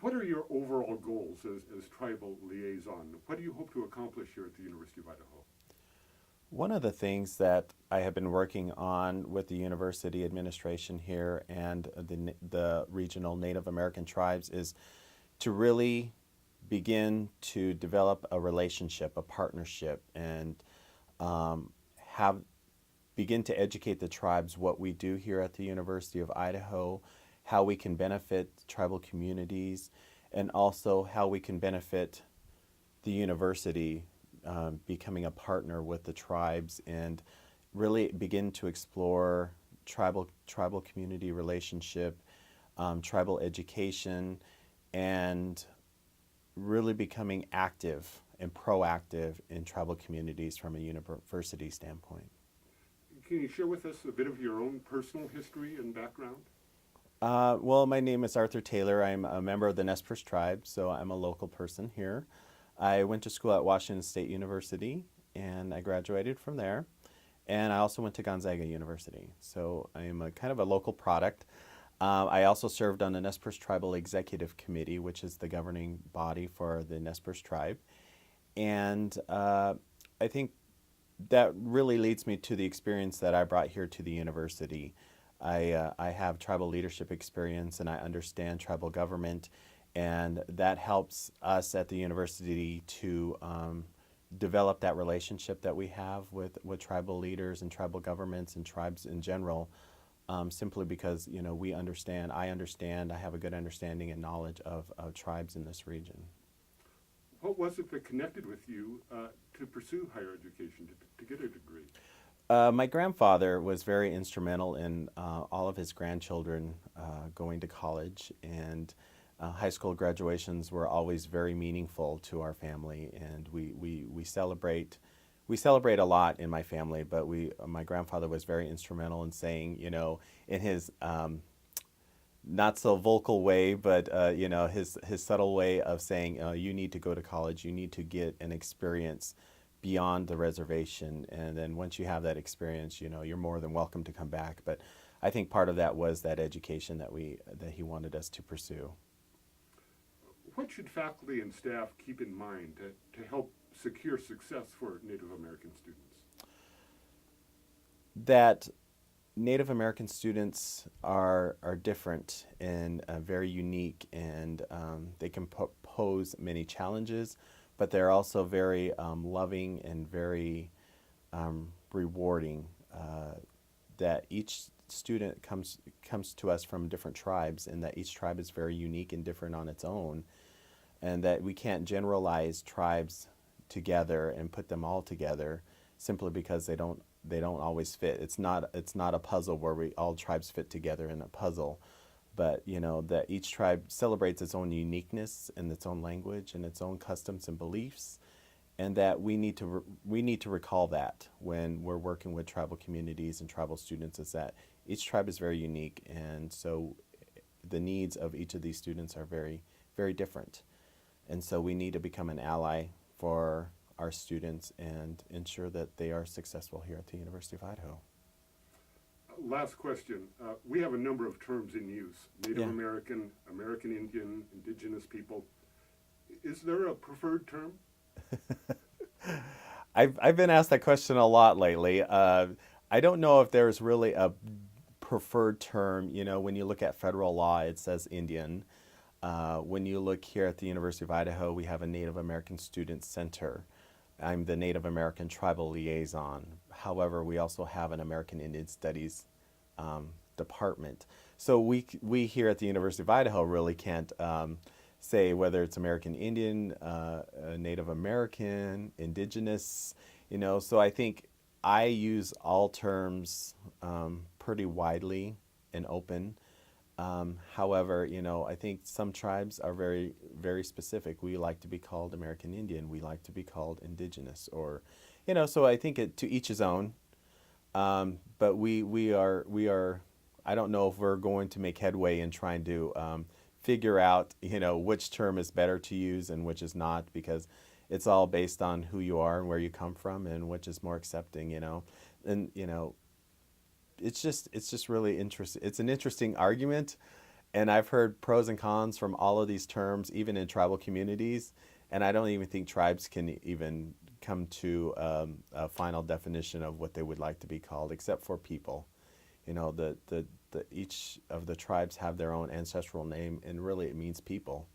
What are your overall goals as tribal liaison? What do you hope to accomplish here at the University of Idaho? One of the things that I have been working on with the university administration here and the regional Native American tribes is to really begin to develop a relationship, a partnership, and have begin to educate the tribes what we do here at the University of Idaho, how we can benefit tribal communities, and also how we can benefit the university becoming a partner with the tribes and really begin to explore tribal community relationship, tribal education, and really becoming active and proactive in tribal communities from a university standpoint. Can you share with us a bit of your own personal history and background? Well, my name is Arthur Taylor. I'm a member of the Nez Perce tribe, so I'm a local person here. I went to school at Washington State University and I graduated from there. And I also went to Gonzaga University. So I'm a kind of a local product. I also served on the Nez Perce Tribal Executive Committee, which is the governing body for the Nez Perce tribe. And I think that really leads me to the experience that I brought here to the university. I have tribal leadership experience and I understand tribal government, and that helps us at the university to develop that relationship that we have with tribal leaders and tribal governments and tribes in general, simply because we understand, I have a good understanding and knowledge of tribes in this region. What was it that connected with you to pursue higher education, to get a degree? My grandfather was very instrumental in all of his grandchildren going to college, and high school graduations were always very meaningful to our family, and we celebrate a lot in my family. But my grandfather was very instrumental in saying, in his not so vocal way, but his subtle way of saying, you need to go to college, you need to get an experience beyond the reservation, and then once you have that experience, you're more than welcome to come back. But I think part of that was that education that he wanted us to pursue. What should faculty and staff keep in mind to help secure success for Native American students? That Native American students are different and very unique, and they can pose many challenges, but they're also very loving and very rewarding. That each student comes to us from different tribes, and that each tribe is very unique and different on its own, and that we can't generalize tribes together and put them all together simply because they don't always fit. It's not a puzzle where all tribes fit together in a puzzle, but that each tribe celebrates its own uniqueness and its own language and its own customs and beliefs, and that we need to recall that when we're working with tribal communities and tribal students, is that each tribe is very unique, and so the needs of each of these students are very, very different, and so we need to become an ally for our students and ensure that they are successful here at the University of Idaho. Last question. We have a number of terms in use: Native Yeah. American, American Indian, Indigenous people. Is there a preferred term? I've been asked that question a lot lately. I don't know if there's really a preferred term. When you look at federal law, it says Indian. When you look here at the University of Idaho, we have a Native American Student Center. I'm the Native American Tribal Liaison. However, we also have an American Indian Studies department. So we here at the University of Idaho really can't say whether it's American Indian, Native American, Indigenous. So I think I use all terms pretty widely and open. However, I think some tribes are very, very specific. We like to be called American Indian. We like to be called Indigenous, or, so I think to each his own. But we are. I don't know if we're going to make headway in trying to figure out, which term is better to use and which is not, because it's all based on who you are and where you come from and which is more accepting, and it's just really interesting. It's an interesting argument, And I've heard pros and cons from all of these terms, even in tribal communities. And I don't even think tribes can even come to a final definition of what they would like to be called, except for people. You know, each of the tribes have their own ancestral name, and really it means people.